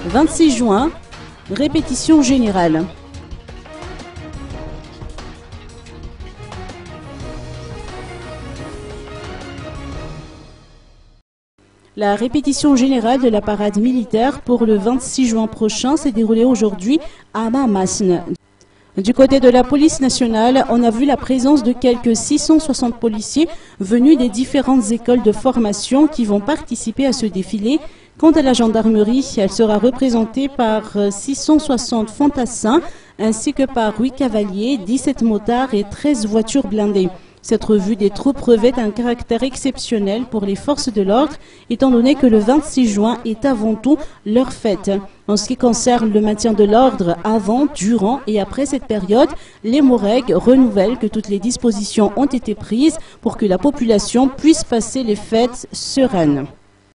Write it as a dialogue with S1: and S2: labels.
S1: 26 juin, répétition générale. La répétition générale de la parade militaire pour le 26 juin prochain s'est déroulée aujourd'hui à Mamasne. Du côté de la police nationale, on a vu la présence de quelques 660 policiers venus des différentes écoles de formation qui vont participer à ce défilé. Quant à la gendarmerie, elle sera représentée par 660 fantassins ainsi que par 8 cavaliers, 17 motards et 13 voitures blindées. Cette revue des troupes revêt un caractère exceptionnel pour les forces de l'ordre, étant donné que le 26 juin est avant tout leur fête. En ce qui concerne le maintien de l'ordre avant, durant et après cette période, les Moreg renouvellent que toutes les dispositions ont été prises pour que la population puisse passer les fêtes sereines.